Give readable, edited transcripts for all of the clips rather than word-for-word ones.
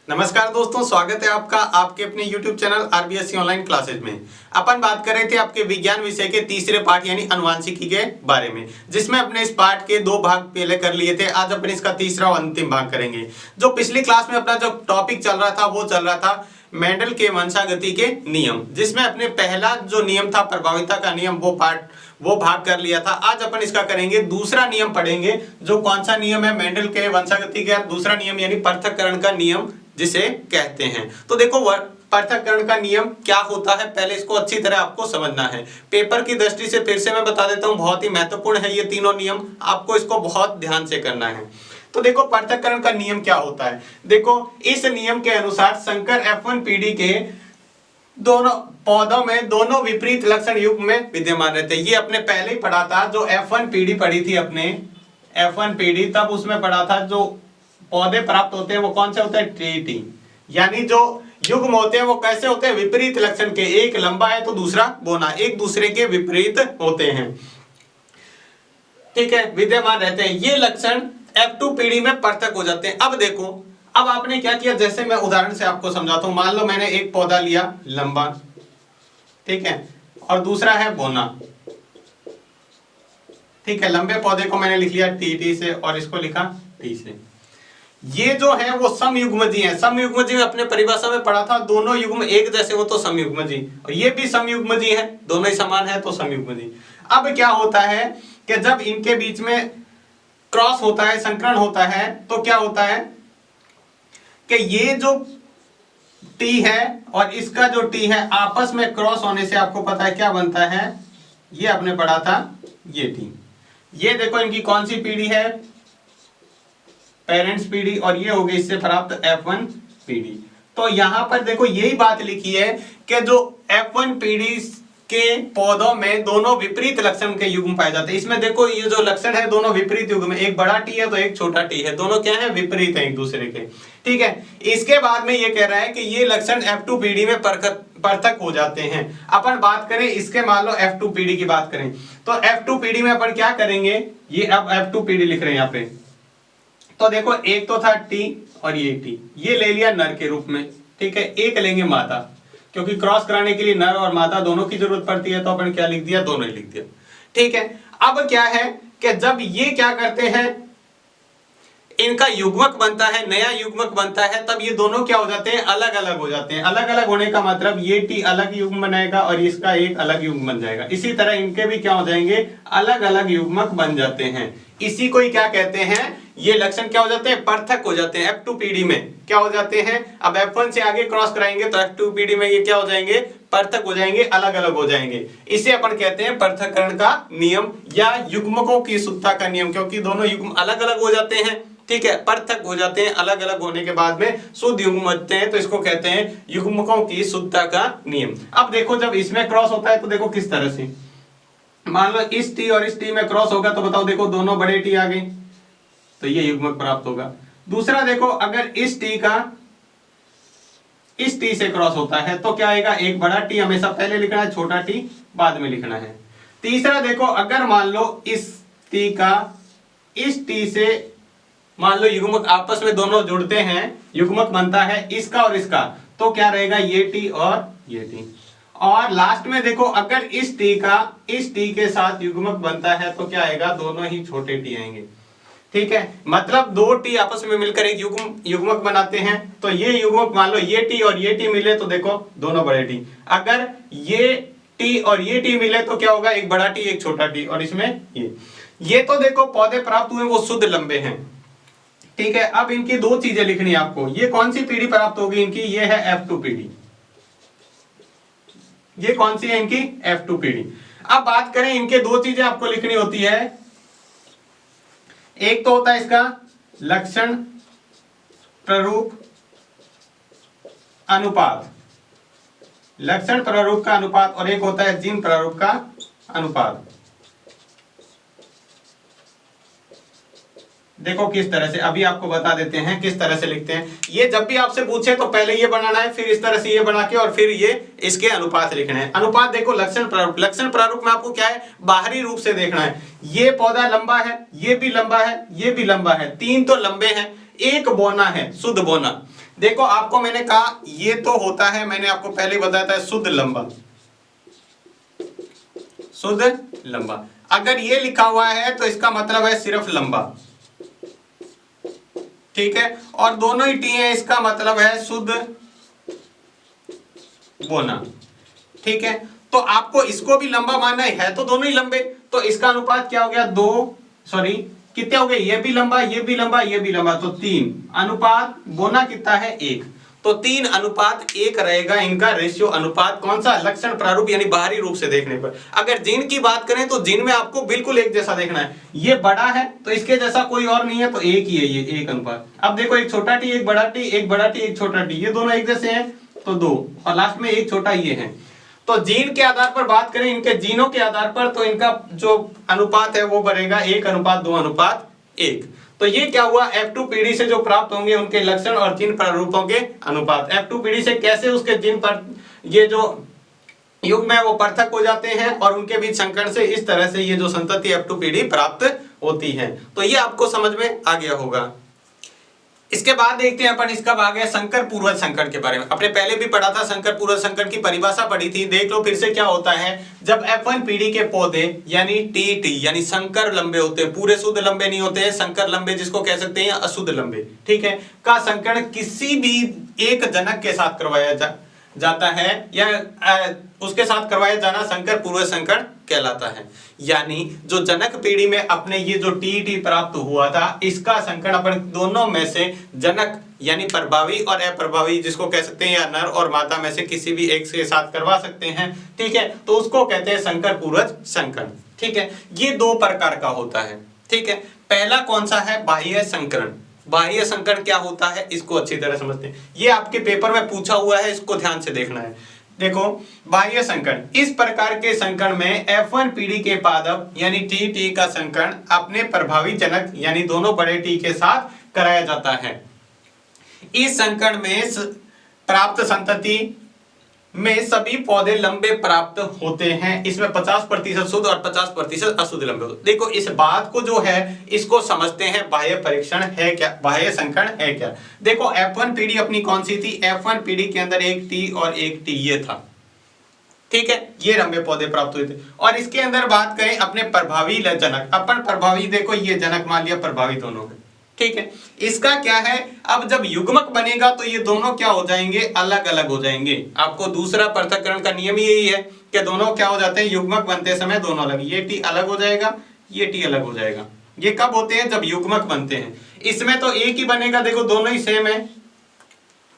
नमस्कार दोस्तों, स्वागत है आपका आपके अपने YouTube channel RBSC online classes में। अपन बात कर रहे थे आपके विज्ञान विषय के तीसरे पाठ यानी अनुवांशिकी के बारे में, जिसमें अपने इस पाठ के दो भाग पहले कर लिए थे। आज अपन इसका तीसरा और अंतिम भाग करेंगे। जो पिछली क्लास में अपना जो टॉपिक चल रहा था वो चल रहा था मेंडल के वंशागति के नियम, जिसमें अपने पहला जो नियम था प्रभाविता का नियम वो भाग कर लिया था। आज अपन इसका करेंगे दूसरा नियम पढ़ेंगे। जो कौन सा नियम है? मेंडल के वंशागति का दूसरा नियम यानी पृथक्करण का नियम जिसे कहते हैं। तो देखो पृथक्करण का नियम क्या होता है, पहले इसको अच्छी तरह आपको समझना है। पेपर की दृष्टि से फिर से मैं बता देता हूं, बहुत ही महत्वपूर्ण है ये तीनों नियम, आपको इसको बहुत ध्यान से करना है। तो देखो पृथक्करण का नियम क्या होता है। देखो इस नियम के अनुसार संकर F1 पीढ़ी के दोनों पौधों में दोनों विपरीत लक्षण युग्म में विद्यमान रहते हैं। ये अपने पहले ही पढ़ा था, जो F1 पीढ़ी पढ़ी थी अपने F1 पीढ़ी, तब उसमें पढ़ा था जो पौधे प्राप्त होते हैं वो कौन से होते हैं? टी, यानी जो युग्म होते हैं वो कैसे होते हैं? विपरीत लक्षण के, एक लंबा है तो दूसरा बोना, एक दूसरे के विपरीत होते हैं, ठीक है, विद्यमान रहते हैं। ये लक्षण F2 पीढ़ी में पृथक हो जाते हैं। अब देखो, अब आपने क्या किया, जैसे मैं उदाहरण से आपको समझाता हूं। मान लो मैंने एक पौधा लिया लंबा, ठीक है, और दूसरा है बोना, ठीक है। लंबे पौधे को मैंने लिख लिया टी से और इसको लिखा टी से। ये जो है वो समयुग्मजी है। समयुग्मजी में अपने परिभाषा में पढ़ा था, दोनों युग्म एक जैसे हो तो समयुग्मजी, और ये भी समयुग्मजी है, दोनों ही समान है तो समयुग्मजी। अब क्या होता है कि जब इनके बीच में क्रॉस होता है, संकरण होता है, तो क्या होता है कि ये जो टी है और इसका जो टी है आपस में क्रॉस होने से आपको पता है क्या बनता है? ये आपने पढ़ा था ये टी। ये देखो इनकी कौन सी पीढ़ी है? पेरेंट्स पीढ़ी, और ये हो गई इससे प्राप्त F1 पीढ़ी। तो यहां पर देखो यही बात लिखी है कि जो F1 पीढ़ी के पौधों में दोनों विपरीत लक्षण के युग्म पाए जाते हैं। इसमें देखो ये जो लक्षण है दोनों विपरीत युग्म में, एक बड़ा टी है तो एक छोटा टी है, दोनों क्या है? विपरीत है एक दूसरे के, ठीक है। इसके बाद में ये कह रहा है कि ये लक्षण F2 पीढ़ी में पृथक हो जाते हैं। अपन बात करें इसके, मान लो F2 पीढ़ी की बात करें तो F2 पीढ़ी में अपन क्या करेंगे? ये अब F2 पीढ़ी लिख रहे हैं यहाँ पे, तो देखो एक तो था टी और ये टी, ये ले लिया नर के रूप में, ठीक है। एक लेंगे मादा, क्योंकि क्रॉस कराने के लिए नर और मादा दोनों की जरूरत पड़ती है, तो अपन क्या लिख दिया? दोनों ही लिख दिया, ठीक है। अब क्या है कि जब ये क्या करते हैं, इनका युग्मक बनता है, नया युग्मक बनता है, तब ये दोनों क्या हो जाते हैं? अलग अलग हो जाते हैं। अलग अलग होने का मतलब ये टी अलग युग्म बनाएगा और इसका एक अलग युग्म बन जाएगा। इसी तरह इनके भी क्या हो जाएंगे? अलग अलग युग्मक बन जाते हैं। इसी को ही क्या कहते हैं? ये लक्षण क्या हो जाते हैं? पृथक हो जाते हैं। F2 पीढ़ी में क्या हो जाते हैं? अब F1 से आगे क्रॉस कराएंगे तो F2 पीढ़ी में ये क्या हो जाएंगे? पृथक हो जाएंगे, अलग अलग हो जाएंगे। इसे अपन कहते हैं पृथक्करण का नियम या युग्मकों की शुद्धता का नियम, क्योंकि दोनों युग्म अलग अलग हो जाते हैं, ठीक है, पृथक हो जाते हैं। अलग अलग होने के बाद में शुद्ध युग्म बनते हैं, तो इसको कहते हैं युग्मकों की शुद्धता का नियम। अब देखो जब इसमें क्रॉस होता है तो देखो किस तरह से, मान लो इस टी और इस टी में क्रॉस होगा तो बताओ, देखो दोनों बड़े टी आ गए तो ये युग्मक प्राप्त होगा। दूसरा देखो, अगर इस टी का इस टी से क्रॉस होता है तो क्या आएगा? एक बड़ा टी हमेशा पहले लिखना है, छोटा टी बाद में लिखना है। तीसरा देखो, अगर मान लो इस टी का इस टी से मान लो युग्मक आपस में दोनों जुड़ते हैं, युग्मक बनता है इसका और इसका, तो क्या रहेगा? ये टी और ये टी। और लास्ट में देखो, अगर इस टी का इस टी के साथ युग्मक बनता है तो क्या आएगा? दोनों ही छोटे टी आएंगे, ठीक है। मतलब दो टी आपस में मिलकर एक युग्मक बनाते हैं, तो ये युग्मक मान लो ये टी और ये टी मिले तो देखो दोनों बड़े टी। अगर ये टी और ये टी मिले तो क्या होगा? एक बड़ा टी एक छोटा टी, और इसमें ये तो देखो पौधे प्राप्त हुए वो शुद्ध लंबे हैं, ठीक है। अब इनकी दो चीजें लिखनी है आपको। ये कौन सी पीढ़ी प्राप्त होगी इनकी? ये है F2 पीढ़ी। ये कौन सी है इनकी? F2 पीढ़ी। अब बात करें, इनके दो चीजें आपको लिखनी होती है। एक तो होता है इसका लक्षण प्रारूप अनुपात, लक्षण प्रारूप का अनुपात, और एक होता है जीन प्रारूप का अनुपात। देखो किस तरह से, अभी आपको बता देते हैं किस तरह से लिखते हैं। ये जब भी आपसे पूछे तो पहले ये बनाना है, फिर इस तरह से ये बना के, और फिर ये इसके अनुपात लिखने हैं। अनुपात देखो लक्षण प्रारूप, लक्षण प्रारूप में आपको क्या है? बाहरी रूप से देखना है। ये पौधा लंबा है, ये भी लंबा है, ये भी लंबा है, तीन तो लंबे हैं, एक बोना है, शुद्ध बोना। देखो आपको मैंने कहा ये तो होता है, मैंने आपको पहले बताया था शुद्ध लंबा, शुद्ध लंबा। अगर ये लिखा हुआ है तो इसका मतलब है सिर्फ लंबा, ठीक है। और दोनों ही टी है, इसका मतलब है शुद्ध बोना, ठीक है। तो आपको इसको भी लंबा मानना है तो दोनों ही लंबे, तो इसका अनुपात क्या हो गया, कितने हो गए, ये भी लंबा, ये भी लंबा, ये भी लंबा, तो 3 अनुपात बोना कितना है 1, तो 3 अनुपात 1 रहेगा इनका रेशियो अनुपात। कौन सा, लक्षण प्रारूप यानी बाहरी रूप से देखने पर। अगर जिन की बात करें तो जिन में आपको बिल्कुल एक जैसा देखना है, ये बड़ा है तो इसके जैसा कोई और नहीं है, तो एक ही है ये, 1 अनुपात। अब देखो एक छोटा टी, एक बड़ा टी, एक बड़ा टी, एक छोटा टी, ये दोनों एक जैसे हैं तो 2, और लास्ट में एक छोटा ये है। तो जीन के आधार पर बात करें, इनके जीनों के आधार पर, तो इनका जो अनुपात है वो बढ़ेगा 1 अनुपात 2 अनुपात 1। तो ये क्या हुआ, F2 पीढ़ी से जो प्राप्त होंगे उनके लक्षण और जीन प्रारूपों के अनुपात। F2 पीढ़ी से कैसे उसके जीन पर ये जो युग्म है वो पृथक हो जाते हैं और उनके बीच संकरण से इस तरह से ये जो संतति F2 पीढ़ी प्राप्त होती है। तो ये आपको समझ में आ गया होगा। इसके बाद देखते हैं अपन इसका भाग है संकर पूर्वज संकरण के बारे में। अपने पहले भी पढ़ा था, संकर पूर्वज संकरण की परिभाषा पढ़ी थी, देख लो फिर से क्या होता है। जब F1 पीढ़ी के पौधे यानी TT यानी संकर लंबे होते हैं, पूरे शुद्ध लंबे नहीं होते हैं, संकर लंबे जिसको कह सकते हैं, अशुद्ध लंबे, ठीक है, का संकरण किसी भी एक जनक के साथ करवाया जाता है या उसके साथ करवाया जाना संकर पूर्वज संकरण कहलाता है। यानी जो जनक पीढ़ी में अपने ये जो TT प्राप्त हुआ था, इसका संकरण अपन दोनों में से जनक यानी प्रभावी और अप्रभावी जिसको कह सकते हैं, या नर और मादा में से किसी भी एक के साथ करवा सकते हैं, ठीक है, तो उसको कहते हैं संकर पूर्वज संकरण, ठीक है। ये 2 प्रकार का होता है, ठीक है। पहला कौन सा है, बाह्य संकरण। बाह्य संकरण क्या होता है, इसको अच्छी तरह समझते हैं, ये आपके पेपर में पूछा हुआ है, इसको ध्यान से देखना है। देखो बाह्य संकरण, इस प्रकार के संकरण में F1 पीढ़ी के पादप यानी TT का संकरण अपने प्रभावी जनक यानी दोनों बड़े T के साथ कराया जाता है। इस संकरण में प्राप्त संतति में सभी पौधे लंबे प्राप्त होते हैं। इसमें 50% शुद्ध और 50% अशुद्ध लंबे होते हैं। देखो इस बात को जो है इसको समझते हैं बाह्य परीक्षण है क्या, बाह्य संकरण है क्या। देखो F1 पीढ़ी अपनी कौन सी थी, F1 पीढ़ी के अंदर एक T और एक T ये था, ठीक है, ये लंबे पौधे प्राप्त हुए थे। और इसके अंदर बात करें अपने प्रभावी जनक, अपन प्रभावी देखो ये जनक मान लिया प्रभावी दोनों के, ठीक है। इसका क्या है, अब जब युग्मक बनेगा तो ये दोनों क्या हो जाएंगे, अलग अलग हो जाएंगे। आपको दूसरा पृथक्करण का नियम यही है कि दोनों क्या हो जाते हैं, युग्मक बनते समय दोनों अलग, ये टी अलग हो जाएगा, ये टी अलग हो जाएगा। ये कब होते हैं, जब युग्मक बनते हैं। इसमें तो एक ही बनेगा, देखो दोनों ही सेम है,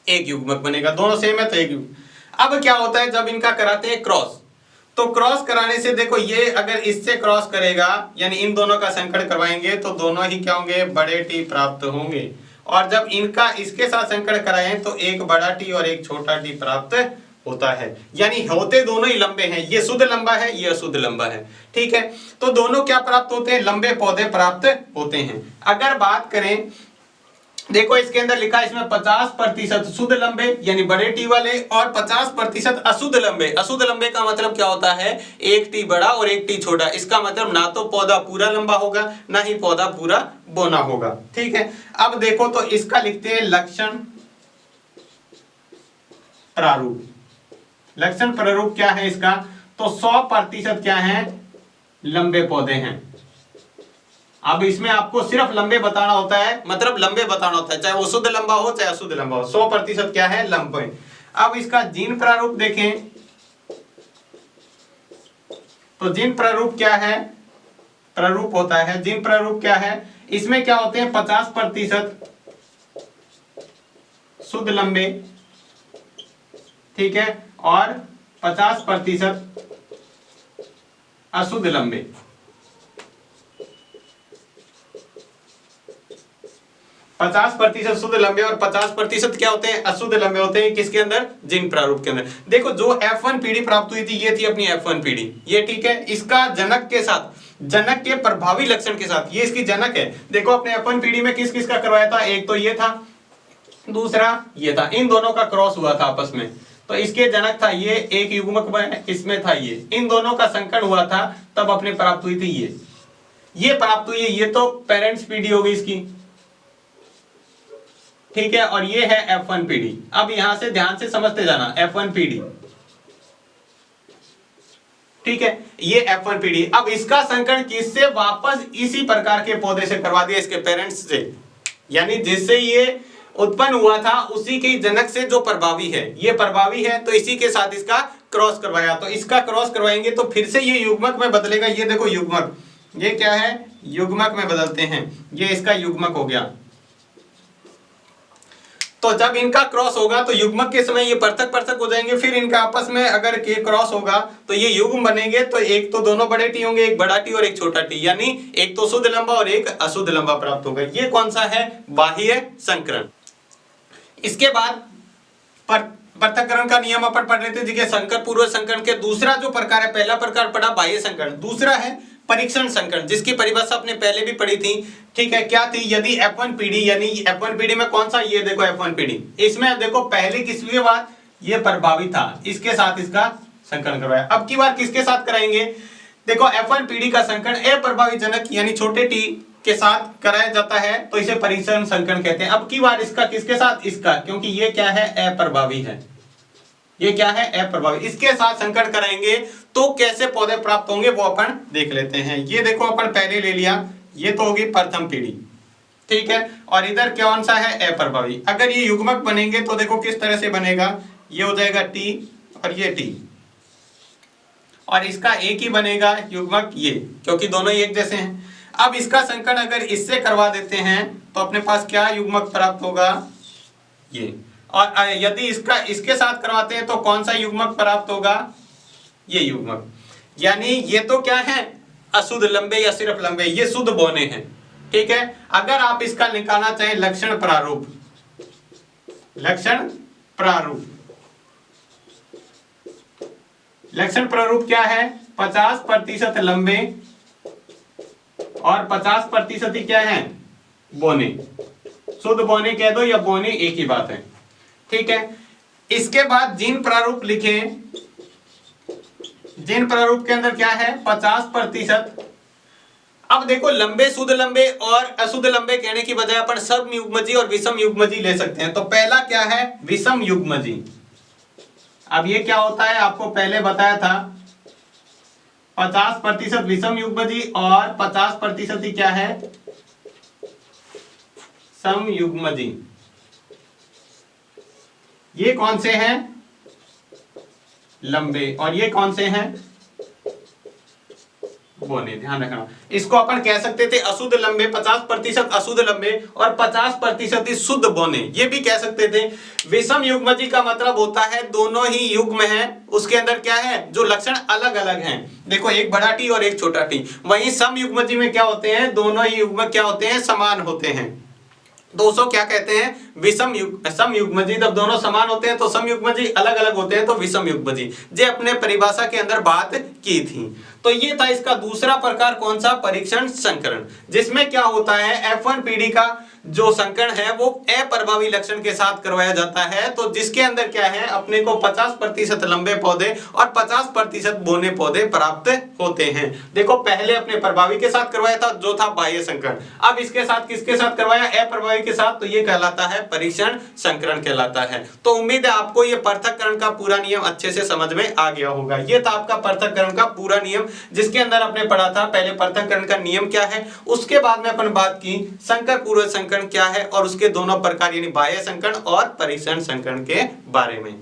एक युग्मक बनेगा, दोनों सेम है तो एक युग्मक। अब क्या होता है, जब इनका कराते हैं क्रॉस, तो क्रॉस कराने से देखो ये अगर इससे क्रॉस करेगा यानी इन दोनों का संकरण करवाएंगे तो दोनों ही क्या होंगे, बड़े टी प्राप्त होंगे। और जब इनका इसके साथ संकरण कराएं तो एक बड़ा टी और एक छोटा टी प्राप्त होता है। यानी होते दोनों ही लंबे हैं, ये शुद्ध लंबा है, ये अशुद्ध लंबा है, ठीक है। तो दोनों क्या प्राप्त होते हैं, लंबे पौधे प्राप्त होते हैं। अगर बात करें, देखो इसके अंदर लिखा है इसमें 50% शुद्ध लंबे यानी बड़े टी वाले और 50% अशुद्ध लंबे। अशुद्ध लंबे का मतलब क्या होता है, एक टी बड़ा और एक टी छोटा। इसका मतलब ना तो पौधा पूरा लंबा होगा ना ही पौधा पूरा बोना होगा, ठीक है। अब देखो तो इसका लिखते हैं लक्षण प्रारूप। लक्षण प्रारूप क्या है इसका, तो 100% क्या है, लंबे पौधे हैं। अब इसमें आपको सिर्फ लंबे बताना होता है, मतलब लंबे बताना होता है, चाहे वो शुद्ध लंबा हो चाहे अशुद्ध लंबा हो, 100% क्या है, लंबे। अब इसका जीन प्रारूप देखें तो जीन प्रारूप क्या है, प्रारूप होता है, जीन प्रारूप क्या है, इसमें क्या होते हैं 50% शुद्ध लंबे, ठीक है, और 50% अशुद्ध लंबे। 50% शुद्ध लंबे और 50% क्या होते हैं, अशुद्ध लंबे होते हैं। किसके अंदर, जीन प्रारूप के अंदर। देखो जो F1 पीढ़ी प्राप्त हुई थी ये थी अपनी F1 पीढ़ी, ये ठीक है। इसका जनक के साथ, जनक के प्रभावी लक्षण के साथ, ये इसकी जनक है। देखो अपने F1 पीढ़ी में किस किस का करवाया था, एक तो ये था, दूसरा ये था, इन दोनों का क्रॉस हुआ था आपस में, तो इसके जनक था ये, एक युग्मक इसमें था ये, इन दोनों का संकरण हुआ था तब अपने प्राप्त हुई थी ये प्राप्त हुई है। ये तो पेरेंट्स पीढ़ी हो गई इसकी, ठीक है, और ये है F1PD। अब यहां से ध्यान से समझते जाना, F1PD, ठीक है, ये F1PD। अब इसका संकरण किससे, वापस इसी प्रकार के पौधे से करवा दिया, इसके पेरेंट्स से, यानी जिससे ये उत्पन्न हुआ था उसी के जनक से जो प्रभावी है, ये प्रभावी है तो इसी के साथ इसका क्रॉस करवाया, तो इसका क्रॉस करवाएंगे तो फिर से ये युग्मक में बदलेगा। ये देखो युग्मक, ये क्या है, युग्मक में बदलते हैं, ये इसका युग्मक हो गया। तो जब इनका क्रॉस होगा तो युग्मक के समय ये पृथक पृथक हो जाएंगे, फिर इनका आपस में अगर के क्रॉस होगा तो ये युग्म बनेंगे, तो एक तो दोनों बड़े टी होंगे, एक बड़ा टी और एक छोटा टी, यानी एक तो शुद्ध लंबा और एक अशुद्ध लंबा प्राप्त होगा। ये कौन सा है, बाह्य संकरण। इसके बाद पृथक्करण का नियम अपन पढ़ लेते हैं, संकर पूर्व संकरण के दूसरा जो प्रकार है, पहला प्रकार पढ़ा बाह्य संकरण, दूसरा है परीक्षण संकरण, जिसकी परिभाषा आपने पहले भी पढ़ी थी, ठीक है, क्या थी, यदि F1PD, यानी F1PD में कौन सा, ये देखो F1PD, इसमें देखो पहले किसके बाद ये प्रभावी था, इसके साथ इसका संकरण करवाया। अब की बार किसके साथ कराएंगे, देखो F1PD का संकरण अप्रभावी जनक यानी छोटे टी के साथ कराया जाता है, तो इसे परीक्षण संकरण कहते हैं। अब की बार इसका किसके साथ, इसका, क्योंकि ये क्या है, अप्रभावी है, ये क्या है, अप्रभावी, इसके साथ संकरण कराएंगे तो कैसे पौधे प्राप्त होंगे वो अपन देख लेते हैं। ये देखो अपन पहले ले लिया, ये तो होगी प्रथम पीढ़ी, ठीक है, और इधर कौन सा है, अप्रभावी। अगर ये युग्मक बनेंगे तो देखो किस तरह से बनेगा, ये हो जाएगा टी और ये टी, और इसका एक ही बनेगा युग्मक ये, क्योंकि दोनों ही एक जैसे हैं। अब इसका संकरण अगर इससे करवा देते हैं तो अपने पास क्या युग्मक प्राप्त होगा, ये, और यदि इसके साथ करवाते हैं तो कौन सा युग्मक प्राप्त होगा, ये युग्मक, यानी ये तो क्या है, अशुद्ध लंबे या सिर्फ लंबे, ये शुद्ध बौने हैं, ठीक है। अगर आप इसका निकालना चाहें लक्षण प्रारूप, लक्षण प्रारूप, लक्षण प्रारूप क्या है, 50% लंबे और 50% ही क्या है, बौने, शुद्ध बौने कह दो या बौने एक ही बात है, ठीक है। इसके बाद जिन प्रारूप लिखे, जिन प्रारूप के अंदर क्या है, 50%। अब देखो लंबे, शुद्ध लंबे और अशुद्ध लंबे कहने की बजाय अपन सम युग्मजी और विषम युग्मजी ले सकते हैं। तो पहला क्या है, विषम युग्मजी। अब ये क्या होता है, आपको पहले बताया था, 50% विषम युग्मजी और 50% ही क्या है, सम युग्मजी। ये कौन से हैं, लंबे, और ये कौन से हैं, बौने, ध्यान रखना। इसको अपन कह सकते थे अशुद्ध लंबे, 50% अशुद्ध लंबे और 50% ही शुद्ध बौने, ये भी कह सकते थे। विषम युग्मजी का मतलब होता है दोनों ही युग्म हैं, उसके अंदर क्या है, जो लक्षण अलग अलग हैं, देखो एक बड़ा टी और एक छोटा टी। वहीं सम युग्मजी में क्या होते हैं, दोनों ही युग्म क्या होते हैं, समान होते हैं। दोस्तों क्या कहते हैं, सम युग्मजी, जब दोनों समान होते हैं तो सम युग्मजी, अलग अलग होते हैं तो विषम युग्मजी। जे अपने परिभाषा के अंदर बात की थी। तो ये था इसका दूसरा प्रकार, कौन सा, परीक्षण संकरण, जिसमें क्या होता है, F1PD का जो संकरण है वो अप्रभावी लक्षण के साथ करवाया जाता है। तो जिसके अंदर क्या है, अपने को 50% लंबे पौधे और 50% बौने पौधे प्राप्त होते हैं। देखो पहले अपने प्रभावी के साथ करवाया था जो था बाह्य संकरण, अब इसके साथ किसके साथ करवाया, अप्रभावी के साथ, तो ये कहलाता है परीक्षण संकरण कहलाता है। तो उम्मीद है आपको ये पृथक्करण का पूरा नियम अच्छे से समझ में आ गया होगा। ये था आपका पृथक्करण का पूरा नियम, जिसके अंदर आपने पढ़ा था पहले पृथक्करण का नियम क्या है, उसके बाद में अपन बात की संकर पूर्व संकरण क्या है और उसके दोनों प्रकार यानी बाह्य संकरण और परीक्षण संकरण के बारे में।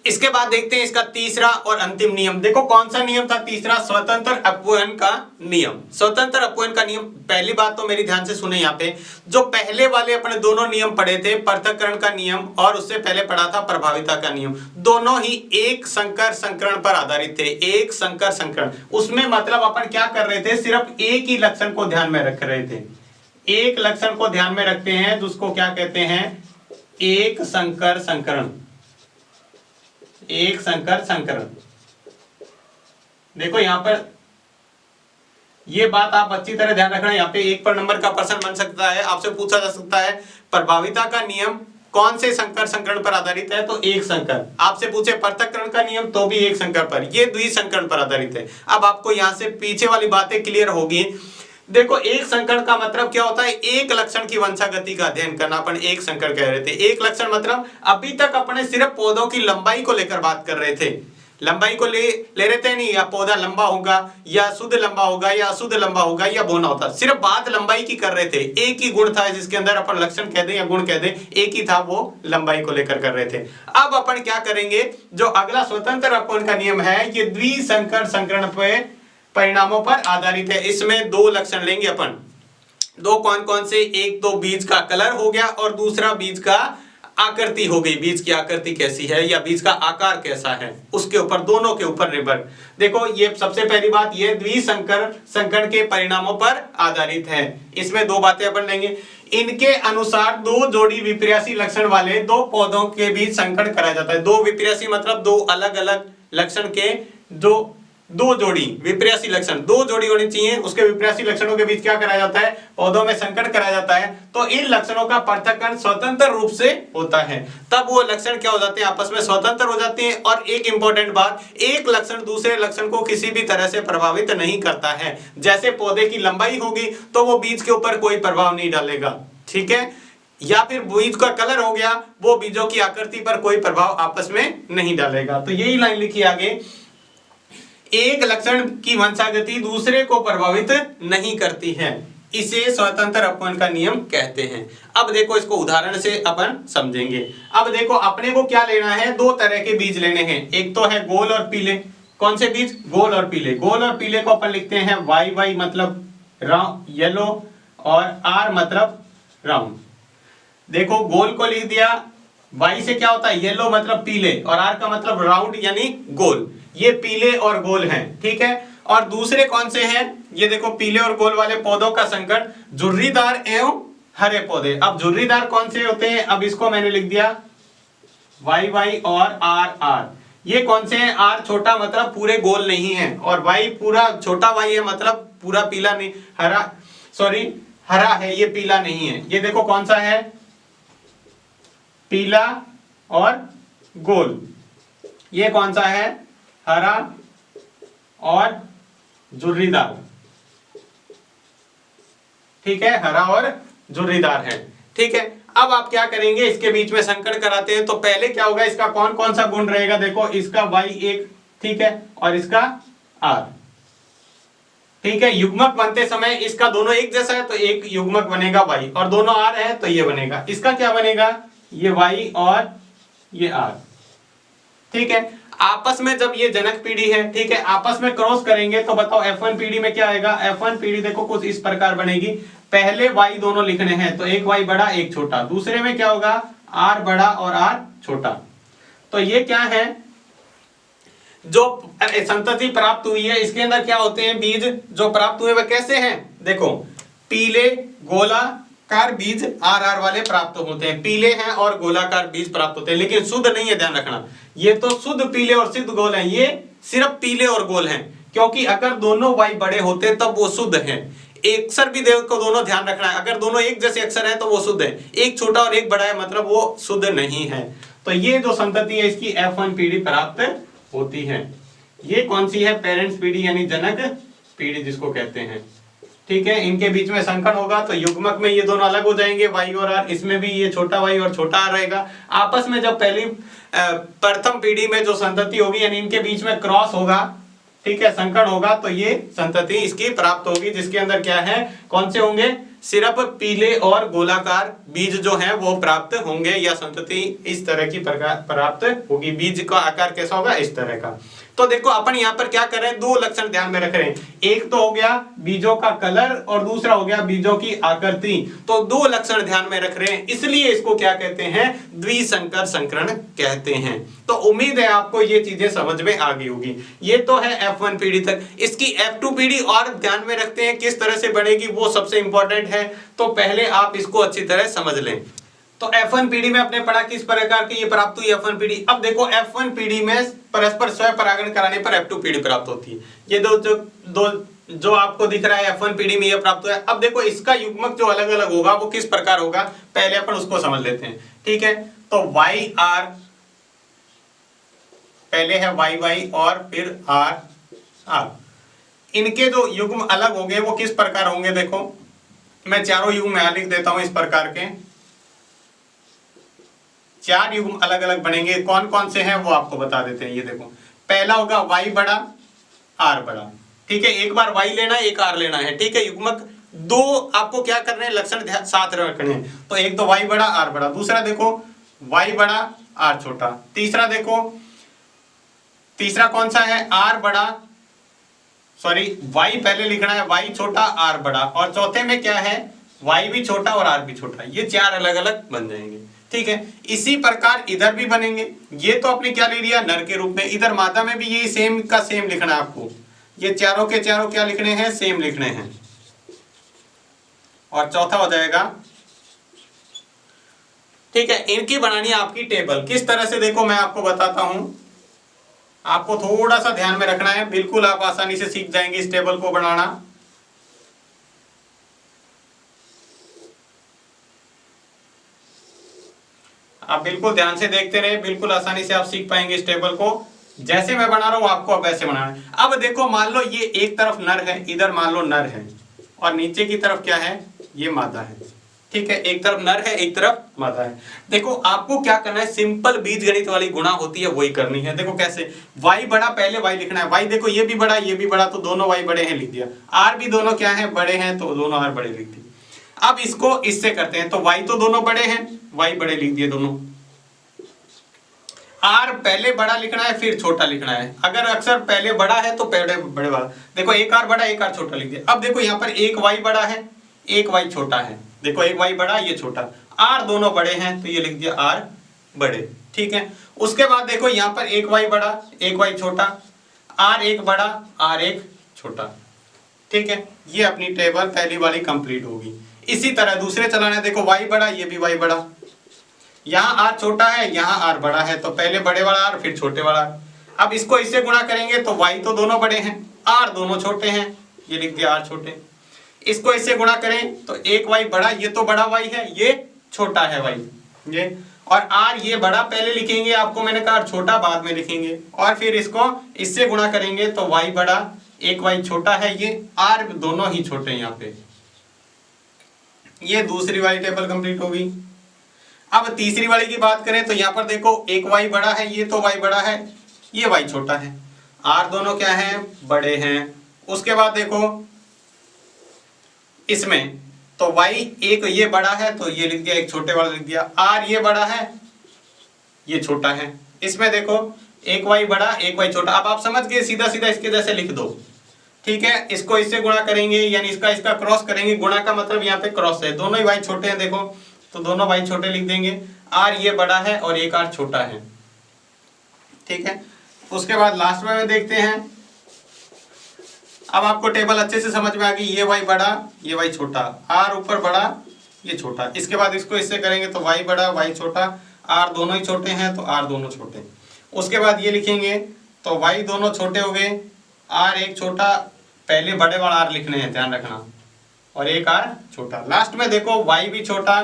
इसके बाद देखते हैं इसका तीसरा और अंतिम नियम। देखो कौन सा नियम था तीसरा, स्वतंत्र अपवयन का नियम। स्वतंत्र अपवयन का नियम, पहली बात तो मेरी ध्यान से सुने, यहाँ पे जो पहले वाले अपने दोनों नियम पढ़े थे, पृथक्करण का नियम और उससे पहले पढ़ा था प्रभाविता का नियम, दोनों ही एक संकर संकरण पर आधारित थे। एक संकर संकरण, उसमें मतलब अपन क्या कर रहे थे, सिर्फ एक ही लक्षण को ध्यान में रख रहे थे, एक लक्षण को ध्यान में रखते हैं जिसको क्या कहते हैं, एक संकर संकरण। एक संकर संकरण, देखो यहां पर ये बात आप अच्छी तरह ध्यान रखना, यहाँ पे 1 पर नंबर का प्रश्न बन सकता है, आपसे पूछा जा सकता है प्रभाविता का नियम कौन से संकर संकरण पर आधारित है, तो एक संकर। आपसे पूछे पृथक्करण का नियम तो भी एक संकर पर, ये द्विसंकरण पर आधारित है। अब आपको यहां से पीछे वाली बातें क्लियर होगी। देखो एक संकरण का मतलब क्या होता है, एक लक्षण की वंशागति का अध्ययन करना। अपन एक संकरण कह रहे थे, एक लक्षण मतलब अभी तक अपने सिर्फ पौधों की लंबाई को लेकर बात कर रहे थे, लंबाई को ले रहे थे, नहीं या पौधा लंबा होगा या शुद्ध लंबा होगा या अशुद्ध लंबा होगा या बौना होता, सिर्फ बात लंबाई की कर रहे थे। एक ही गुण था जिसके अंदर अपन लक्षण कह दें या गुण कह दें, एक ही था, वो लंबाई को लेकर कर रहे थे। अब अपन क्या करेंगे, जो अगला स्वतंत्र अपवन का नियम है, ये द्विसंकर संकरण पे परिणामों पर आधारित है। इसमें दो लक्षण लेंगे अपन, दो कौन कौन से, एक तो बीज का कलर हो गया और दूसरा बीज का आकृति हो गई, बीज की आकृति कैसी है या बीज का आकार कैसा है, उसके ऊपर, दोनों के ऊपर निर्भर। देखो ये सबसे पहली बात, ये द्विसंकर संकरण के परिणामों पर आधारित है। इसमें दो बातें अपन लेंगे, इनके अनुसार दो जोड़ी विपर्यासी लक्षण वाले दो पौधों के बीच संकरण कराया जाता है। दो विपर्यासी मतलब दो अलग अलग लक्षण के दो जोड़ी विपर्यासी लक्षण, दो जोड़ी होनी चाहिए, उसके विपर्यासी लक्षणों के बीच क्या कराया जाता है, पौधों में संकरण कराया जाता है। तो इन लक्षणों का पृथक्करण स्वतंत्र रूप से होता है, तब वो लक्षण क्या हो जाते हैं, आपस में स्वतंत्र हो जाते हैं। और एक इंपॉर्टेंट बात, एक लक्षण दूसरे लक्षण को किसी भी तरह से प्रभावित नहीं करता है। जैसे पौधे की लंबाई होगी तो वो बीज के ऊपर कोई प्रभाव नहीं डालेगा, ठीक है, या फिर बीज का कलर हो गया, वो बीजों की आकृति पर कोई प्रभाव आपस में नहीं डालेगा। तो यही लाइन लिखी आगे, एक लक्षण की वंशागति दूसरे को प्रभावित नहीं करती है, इसे स्वतंत्र अपवन का नियम कहते हैं। अब देखो इसको उदाहरण से अपन समझेंगे। अब देखो अपने को क्या लेना है, दो तरह के बीज लेने हैं, एक तो है गोल और पीले। कौन से बीज, गोल और पीले। गोल और पीले को अपन लिखते हैं वाई वाई मतलब येलो और आर मतलब राउंड। देखो गोल को लिख दिया, वाई से क्या होता है, येलो मतलब पीले, और आर का मतलब राउंड यानी गोल। ये पीले और गोल हैं, ठीक है। और दूसरे कौन से हैं, ये देखो पीले और गोल वाले पौधों का संकरण झुर्रीदार एवं हरे पौधे। अब झुर्रीदार कौन से होते हैं, अब इसको मैंने लिख दिया वाई वाई और आर आर। ये कौन से हैं, आर छोटा मतलब पूरे गोल नहीं है, और वाई पूरा छोटा वाई है मतलब पूरा पीला नहीं, हरा है, ये पीला नहीं है। ये देखो कौन सा है, पीला और गोल। ये कौन सा है, हरा और झुर्रीदार, ठीक है, हरा और झुर्रीदार है, ठीक है। अब आप क्या करेंगे, इसके बीच में संकरण कराते हैं। तो पहले क्या होगा, इसका कौन कौन सा गुण रहेगा, देखो इसका वाई एक, ठीक है, और इसका आर, ठीक है। युग्मक बनते समय इसका दोनों एक जैसा है तो एक युग्मक बनेगा वाई, और दोनों आर है तो ये बनेगा, इसका क्या बनेगा, ये वाई और ये आर, ठीक है। आपस में जब ये जनक पीढ़ी है, ठीक है, आपस में क्रॉस करेंगे तो बताओ F1 पीढ़ी में क्या आएगा। F1 पीढ़ी देखो कुछ इस प्रकार बनेगी, पहले y दोनों लिखने हैं तो एक y बड़ा एक छोटा, दूसरे में क्या होगा r बड़ा और r छोटा। तो ये क्या है, जो संतति प्राप्त हुई है इसके अंदर क्या होते हैं, बीज जो प्राप्त हुए वह कैसे हैं, देखो पीले गोलाकार बीज आर आर वाले प्राप्त होते हैं, पीले हैं और गोलाकार बीज प्राप्त होते हैं, लेकिन शुद्ध नहीं है, ध्यान रखना। ये तो शुद्ध पीले और सिद्ध गोल हैं, ये सिर्फ पीले और गोल हैं, क्योंकि अगर दोनों वाई बड़े होते तब वो शुद्ध हैं। अक्षर भी देखो दोनों ध्यान रखना है, अगर दोनों एक जैसे अक्षर है तो वो शुद्ध है, एक छोटा और एक बड़ा है मतलब वो शुद्ध नहीं है। तो ये जो संतति है इसकी F1 पीढ़ी प्राप्त होती है। ये कौन सी है, पेरेंट्स पीढ़ी यानी जनक पीढ़ी जिसको कहते हैं, ठीक है। इनके बीच में संकरण होगा तो युग्मक में ये दोनों अलग हो जाएंगे वाई और आर, इसमें भी ये छोटा वाई और छोटा आर रहेगा। आपस में जब पहली प्रथम पीढ़ी में जो संतति होगी यानी इनके बीच में क्रॉस होगा, ठीक है, संकरण होगा, तो ये संतति इसकी प्राप्त होगी, जिसके अंदर क्या है, कौन से होंगे, सिर्फ पीले और गोलाकार बीज जो हैं वो प्राप्त होंगे, या संतति इस तरह की प्राप्त होगी। बीज का आकार कैसा होगा, इस तरह का। तो देखो अपन यहाँ पर क्या कर रहे हैं, दो लक्षण ध्यान में रख रहे हैं, एक तो हो गया बीजों का कलर और दूसरा हो गया बीजों की आकृति। तो दो लक्षण ध्यान में रख रहे हैं, इसलिए इसको क्या कहते हैं, द्विसंकर संकरण कहते हैं। तो उम्मीद है आपको ये चीजें समझ में आ गई होगी। ये तो है F1 पीढ़ी तक। इसकी F2 पीढ़ी और ध्यान में रखते हैं किस तरह से बनेगी, वो सबसे इंपॉर्टेंट है। तो पहले आप इसको अच्छी तरह समझ लें। तो F1 पीढ़ी में आपने पढ़ा किस प्रकार की ये प्राप्त हुई F1 पीढ़ी। अब देखो F1 पीढ़ी में परस्पर स्व परागण कराने पर F2 पीढ़ी प्राप्त होती है। ये जो आपको दिख रहा है F1 पीढ़ी में ये प्राप्त हुआ है। अब देखो इसका युग्मक जो अलग अलग होगा वो किस प्रकार होगा, पहले अपन उसको समझ लेते हैं, ठीक है। तो वाई आर, पहले है वाई वाई और फिर आर आर। इनके जो युग्म अलग होंगे वो किस प्रकार होंगे, देखो मैं चारों युग्म यहां लिख देता हूं। इस प्रकार के 4 युग्म अलग अलग बनेंगे। कौन कौन से हैं वो आपको बता देते हैं। ये देखो, पहला होगा y बड़ा r बड़ा, ठीक है। एक बार y लेना है, एक r लेना है, ठीक है। युग्मक दो आपको क्या करने हैं, लक्षण साथ रखने हैं। तो एक तो y बड़ा r बड़ा, दूसरा देखो y बड़ा r छोटा, तीसरा देखो, तीसरा कौन सा है, r बड़ा, सॉरी y पहले लिखना है, y छोटा r बड़ा, और चौथे में क्या है, y भी छोटा और r भी छोटा। ये 4 अलग अलग बन जाएंगे, ठीक है। इसी प्रकार इधर भी बनेंगे। ये तो आपने क्या ले लिया, नर के रूप में। इधर मादा में भी यही सेम का सेम लिखना है आपको। ये चारों के चारों क्या लिखने हैं, सेम लिखने हैं। और चौथा हो जाएगा, ठीक है। इनकी बनानी है आपकी टेबल। किस तरह से, देखो मैं आपको बताता हूं, आपको थोड़ा सा ध्यान में रखना है, बिल्कुल आप आसानी से सीख जाएंगे इस टेबल को बनाना। आप बिल्कुल ध्यान से देखते रहे, बिल्कुल आसानी से आप सीख पाएंगे इस टेबल को। जैसे मैं बना रहा हूं आपको अब वैसे बनाना है। अब देखो मान लो ये एक तरफ नर है, इधर मान लो नर है, और नीचे की तरफ क्या है, ये मादा है, ठीक है। एक तरफ नर है, एक तरफ मादा है। देखो आपको क्या करना है, सिंपल बीजगणित वाली गुणा होती है वही करनी है। देखो कैसे, y बड़ा, पहले y लिखना है। y देखो ये भी बड़ा ये भी बड़ा, तो दोनों y बड़े हैं, लिख दिया। r भी दोनों क्या है, बड़े हैं, तो दोनों r बड़े लिख दिए। अब इसको इससे करते हैं, तो y तो दोनों बड़े हैं, y बड़े लिख दिए दोनों। r पहले बड़ा लिखना है, फिर छोटा लिखना है। अगर अक्सर पहले बड़ा है तो पहले बड़े वाला, देखो एक r बड़ा एक r छोटा लिख दिया। अब देखो यहाँ पर एक y बड़ा है, एक y छोटा है। देखो एक y बड़ा, ये छोटा, r दोनों बड़े हैं, तो ये लिख दिया r बड़े, ठीक है। उसके बाद देखो यहाँ पर एक y बड़ा एक y छोटा, r एक बड़ा r एक छोटा, ठीक है। ये अपनी टेबल पहली वाली कंप्लीट होगी। इसी तरह दूसरे चलाना है। देखो y बड़ा, ये भी y बड़ा, यहाँ r छोटा है, यहाँ r बड़ा है, तो पहले बड़े वाला r फिर छोटे वाला r। अब इसको इससे गुणा करेंगे तो y तो दोनों बड़े हैं, r दोनों छोटे हैं, ये लिख दिया r छोटे। इसको इससे गुणा करें तो एक y बड़ा, ये तो बड़ा y है, ये छोटा है y, ये, और r ये बड़ा पहले लिखेंगे, आपको मैंने कहा छोटा बाद में लिखेंगे। और फिर इसको इससे गुणा करेंगे तो y बड़ा एक y छोटा है, ये r दोनों ही छोटे हैं यहाँ पे। ये दूसरी वाली टेबल कंप्लीट होगी। अब तीसरी वाली की बात करें तो यहाँ पर देखो एक y बड़ा है, ये तो y बड़ा है, ये y छोटा है, r दोनों क्या हैं, बड़े हैं। उसके बाद देखो इसमें तो y एक ये बड़ा है, तो ये लिख दिया, एक छोटे वाला लिख दिया। r ये बड़ा है, ये छोटा है। इसमें देखो एक y बड़ा एक y छोटा। अब आप समझ गए, सीधा सीधा इसके जैसे लिख दो, ठीक है। इसको इससे गुणा करेंगे, यानी इसका इसका क्रॉस करेंगे। गुणा का मतलब यहाँ पे क्रॉस है, दोनों ही y छोटे हैं, देखो तो दोनों y छोटे लिख देंगे। r ये बड़ा है और एक r छोटा है, ठीक है। उसके बाद लास्ट में देखते हैं। अब आपको टेबल अच्छे से समझ में आ गई। ये y बड़ा ये y छोटा, r ऊपर बड़ा ये छोटा। इसके बाद इसको इससे करेंगे तो y बड़ा y छोटा, r दोनों ही छोटे हैं, तो r दोनों छोटे। उसके बाद ये लिखेंगे तो y दोनों छोटे हो गए, r एक छोटा, पहले बड़े वाला r लिखने हैं, ध्यान रखना, और एक r छोटा। लास्ट में देखो y भी छोटा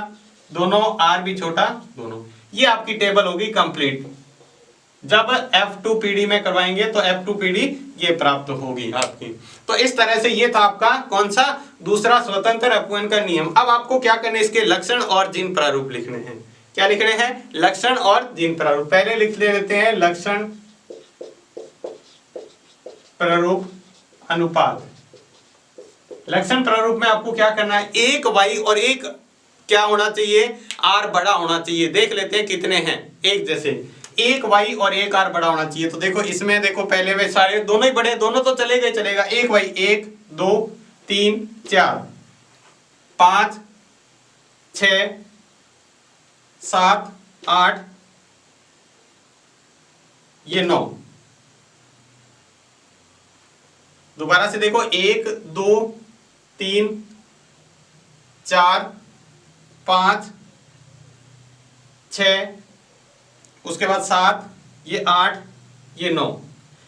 दोनों, r भी छोटा दोनों। ये आपकी टेबल होगी कंप्लीट। जब F2PD में करवाएंगे तो F2PD ये प्राप्त होगी आपकी। तो इस तरह से ये था आपका कौन सा, दूसरा स्वतंत्र अपवयन का नियम। अब आपको क्या करना है, इसके लक्षण और जिन प्रारूप लिखने हैं। क्या लिखने हैं, लक्षण और जिन प्रारूप। पहले लिख लेते हैं लक्षण प्रारूप अनुपात। लक्षण प्रारूप में आपको क्या करना है, एक y और एक क्या होना चाहिए, r बड़ा होना चाहिए। देख लेते हैं कितने हैं, एक जैसे एक y और एक r बड़ा होना चाहिए। तो देखो इसमें देखो पहले वे सारे दोनों ही बड़े, दोनों तो चलेगा ही चलेगा। एक y 1 2 3 4 5 6 7 8 ये 9। दोबारा से देखो 1 2 3 4 5 6, उसके बाद 7, ये 8, ये 9।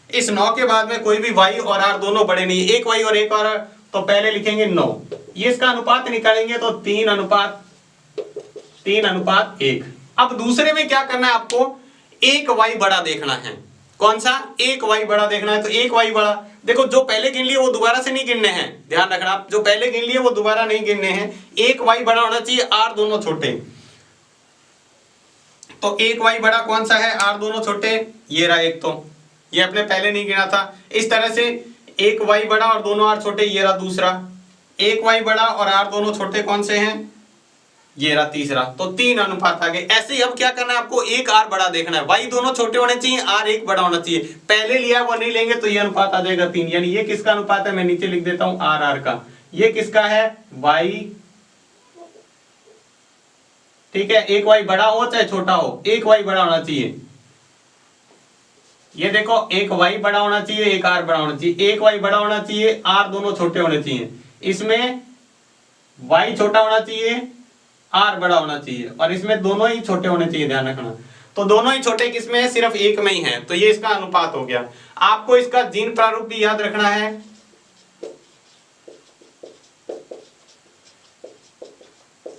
इस 9 के बाद में कोई भी y और r दोनों बड़े नहीं, एक y और एक r, तो पहले लिखेंगे 9। ये इसका अनुपात निकालेंगे तो 3:1। अब दूसरे में क्या करना है आपको, एक y बड़ा देखना है। कौन सा, एक वाई बड़ा देखना है। तो एक वाई बड़ा, देखो जो पहले गिन लिए वो दोबारा से नहीं गिनने हैं, ध्यान रखना आप, जो पहले गिन लिए वो दोबारा नहीं गिनने हैं। एक वाई बड़ा होना चाहिए, आर दोनों छोटे। तो एक वाई बड़ा कौन सा है, आर दोनों छोटे, ये रहा एक, तो ये अपने पहले नहीं गिना था। इस तरह से एक वाई बड़ा और दोनों आर छोटे, ये रहा दूसरा। एक वाई बड़ा और आर दोनों छोटे कौन से हैं, ये रहा तीसरा। तो 3 अनुपात आ गए। ऐसे ही अब क्या करना है आपको, एक आर बड़ा देखना है, वाई दोनों छोटे होने चाहिए, आर एक बड़ा होना चाहिए। पहले लिया वो नहीं लेंगे तो ये अनुपात आ जाएगा 3। यानी ये किसका अनुपात है, मैं नीचे लिख देता हूं आर आर का। ये किसका है, वाई, ठीक है। एक वाई बड़ा हो चाहे छोटा हो, एक वाई बड़ा होना चाहिए। ये देखो, एक वाई बड़ा होना चाहिए, एक आर बड़ा होना चाहिए। एक वाई बड़ा होना चाहिए, आर दोनों छोटे होने चाहिए। इसमें वाई छोटा होना चाहिए, आर बड़ा होना चाहिए, और इसमें दोनों ही छोटे होने चाहिए, ध्यान रखना। तो दोनों ही छोटे किसमें है, सिर्फ एक में ही है। तो ये इसका अनुपात हो गया। आपको इसका जीन प्रारूप भी याद रखना है।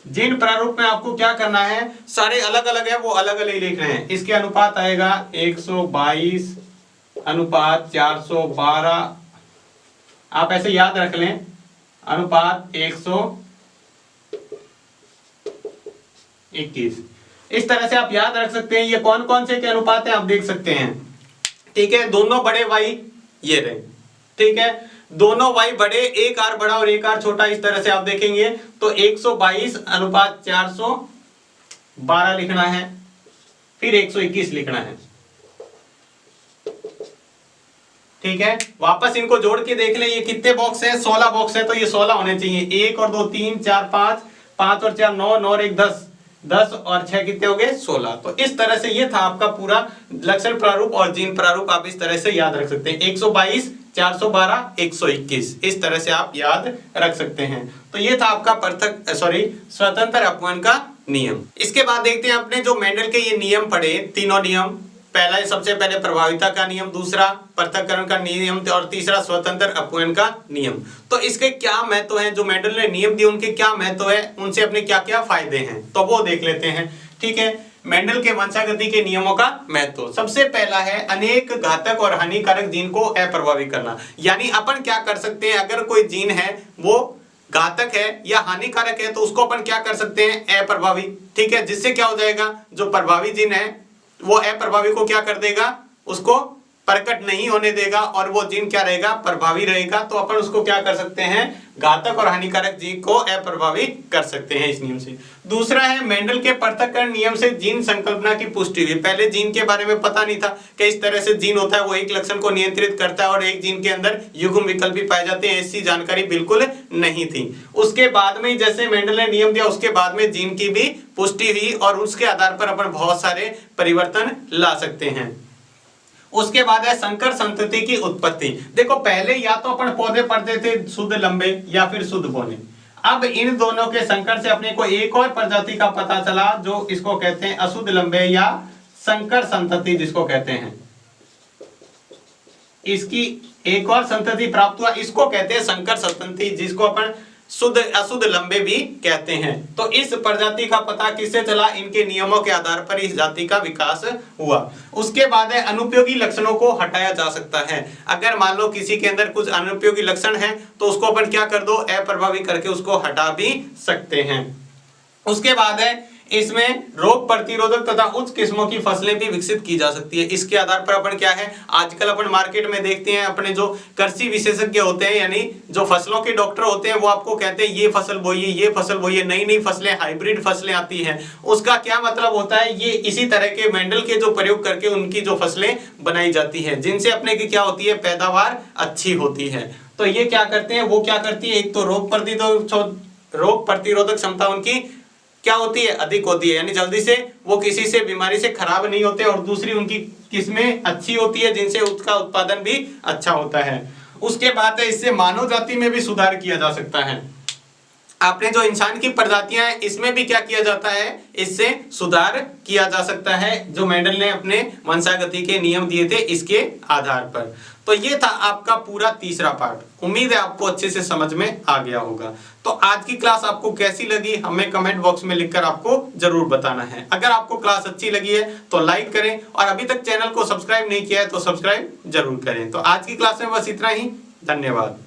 जीन प्रारूप में आपको क्या करना है, सारे अलग अलग है वो अलग अलग लिख रहे हैं। इसके अनुपात आएगा 122 अनुपात 412, आप ऐसे याद रख लें, अनुपात 121। इस तरह से आप याद रख सकते हैं। ये कौन कौन से के अनुपात है आप देख सकते हैं, ठीक है। दोनों बड़े वाई ये रहे, ठीक है। दोनों वाई बड़े, एक आर बड़ा और एक आर छोटा, इस तरह से आप देखेंगे। तो 122 अनुपात 412 लिखना है, फिर 121 लिखना है, ठीक है। वापस इनको जोड़ के देख ले, ये कितने बॉक्स है, 16 बॉक्स है। तो ये 16 होने चाहिए। 1 और 2 3 4 5, 5 और 4 9, 9 और 1 10, 10 और 6 कितने हो गए, 16। तो इस तरह से ये था आपका पूरा लक्षण प्रारूप और जीन प्रारूप। आप इस तरह से याद रख सकते हैं, 122 412 121, इस तरह से आप याद रख सकते हैं। तो ये था आपका पृथक स्वतंत्र अपवहन का नियम। इसके बाद देखते हैं अपने जो मेंडल के ये नियम पढ़े, तीनों नियम। पहला, सबसे पहले प्रभाविता का नियम, दूसरा पृथक्करण का नियम और तीसरा स्वतंत्र अपवहन का नियम। तो इसके क्या महत्व है, जो मेंडल ने नियम दिए उनके क्या महत्व है, उनसे अपने क्या क्या फायदे हैं, तो वो देख लेते हैं, ठीक है। मेंडल के वंशागति के नियमों का महत्व, सबसे पहला है अनेक घातक और हानिकारक जीन को अप्रभावी करना। यानी अपन क्या कर सकते हैं, अगर कोई जीन है वो घातक है या हानिकारक है तो उसको अपन क्या कर सकते हैं, अप्रभावी, ठीक है। जिससे क्या हो जाएगा, जो प्रभावी जीन है वो अप्रभावी को क्या कर देगा, उसको प्रकट नहीं होने देगा, और वो जीन क्या रहेगा, प्रभावी रहेगा। तो अपन उसको क्या कर सकते हैं, घातक और हानिकारक जीन को अप्रभावी कर सकते हैं इस नियम से। दूसरा है मेंडल के पृथक्करण नियम से जीन संकल्पना की पुष्टि हुई। पहले जीन के बारे में पता नहीं था कि इस तरह से जीन होता है, वो एक लक्षण को नियंत्रित करता है और एक जीन के अंदर युग्म विकल्प भी पाए जाते हैं, ऐसी जानकारी बिल्कुल नहीं थी। उसके बाद में जैसे मेंडल ने नियम दिया, उसके बाद में जीन की भी पुष्टि हुई और उसके आधार पर अपन बहुत सारे परिवर्तन ला सकते हैं। उसके बाद है संकर संतति की उत्पत्ति। देखो पहले या तो अपन पौधे पढ़ते थे शुद्ध लंबे या फिर शुद्ध बौने। अब इन दोनों के संकर से अपने को एक और प्रजाति का पता चला, जो इसको कहते हैं अशुद्ध लंबे या संकर संतति जिसको कहते हैं। इसकी एक और संतति प्राप्त हुआ, इसको कहते हैं संकर संतति, जिसको अपन शुद्ध अशुद्ध लंबे भी कहते हैं। तो इस प्रजाति का पता किससे चला, इनके नियमों के आधार पर इस जाति का विकास हुआ। उसके बाद है अनुपयोगी लक्षणों को हटाया जा सकता है। अगर मान लो किसी के अंदर कुछ अनुपयोगी लक्षण है तो उसको अपन क्या कर दो, अप्रभावी करके उसको हटा भी सकते हैं। उसके बाद है इसमें रोग प्रतिरोधक तथा उच्च किस्मों की फसलें भी विकसित की जा सकती है। इसके आधार पर अपन क्या है, आजकल अपन मार्केट में देखते हैं अपने जो कृषि विशेषज्ञ होते हैं, यानी जो फसलों के डॉक्टर होते हैं, वो आपको कहते हैं ये फसल बोइए, ये फसल बोइए, नई नई फसलें, हाइब्रिड फसलें आती हैं। उसका क्या मतलब होता है, ये इसी तरह के मेंडल के जो प्रयोग करके उनकी जो फसलें बनाई जाती है, जिनसे अपने की क्या होती है, पैदावार अच्छी होती है। तो ये क्या करते हैं, वो क्या करती है, एक तो रोग प्रतिरोधक क्षमता उनकी क्या होती है, अधिक होती है, यानी जल्दी से वो किसी से बीमारी से खराब नहीं होते, और दूसरी उनकी किस्में अच्छी होती है जिनसे उसका उत्पादन भी अच्छा होता है। उसके बाद इससे मानव जाति में भी सुधार किया जा सकता है। आपने जो इंसान की प्रजातियां हैं इसमें भी क्या किया जाता है, इससे सुधार किया जा सकता है, जो मेंडल ने अपने वंशागति के नियम दिए थे इसके आधार पर। तो ये था आपका पूरा तीसरा पार्ट। उम्मीद है आपको अच्छे से समझ में आ गया होगा। तो आज की क्लास आपको कैसी लगी हमें कमेंट बॉक्स में लिखकर आपको जरूर बताना है। अगर आपको क्लास अच्छी लगी है तो लाइक करें, और अभी तक चैनल को सब्सक्राइब नहीं किया है तो सब्सक्राइब जरूर करें। तो आज की क्लास में बस इतना ही। धन्यवाद।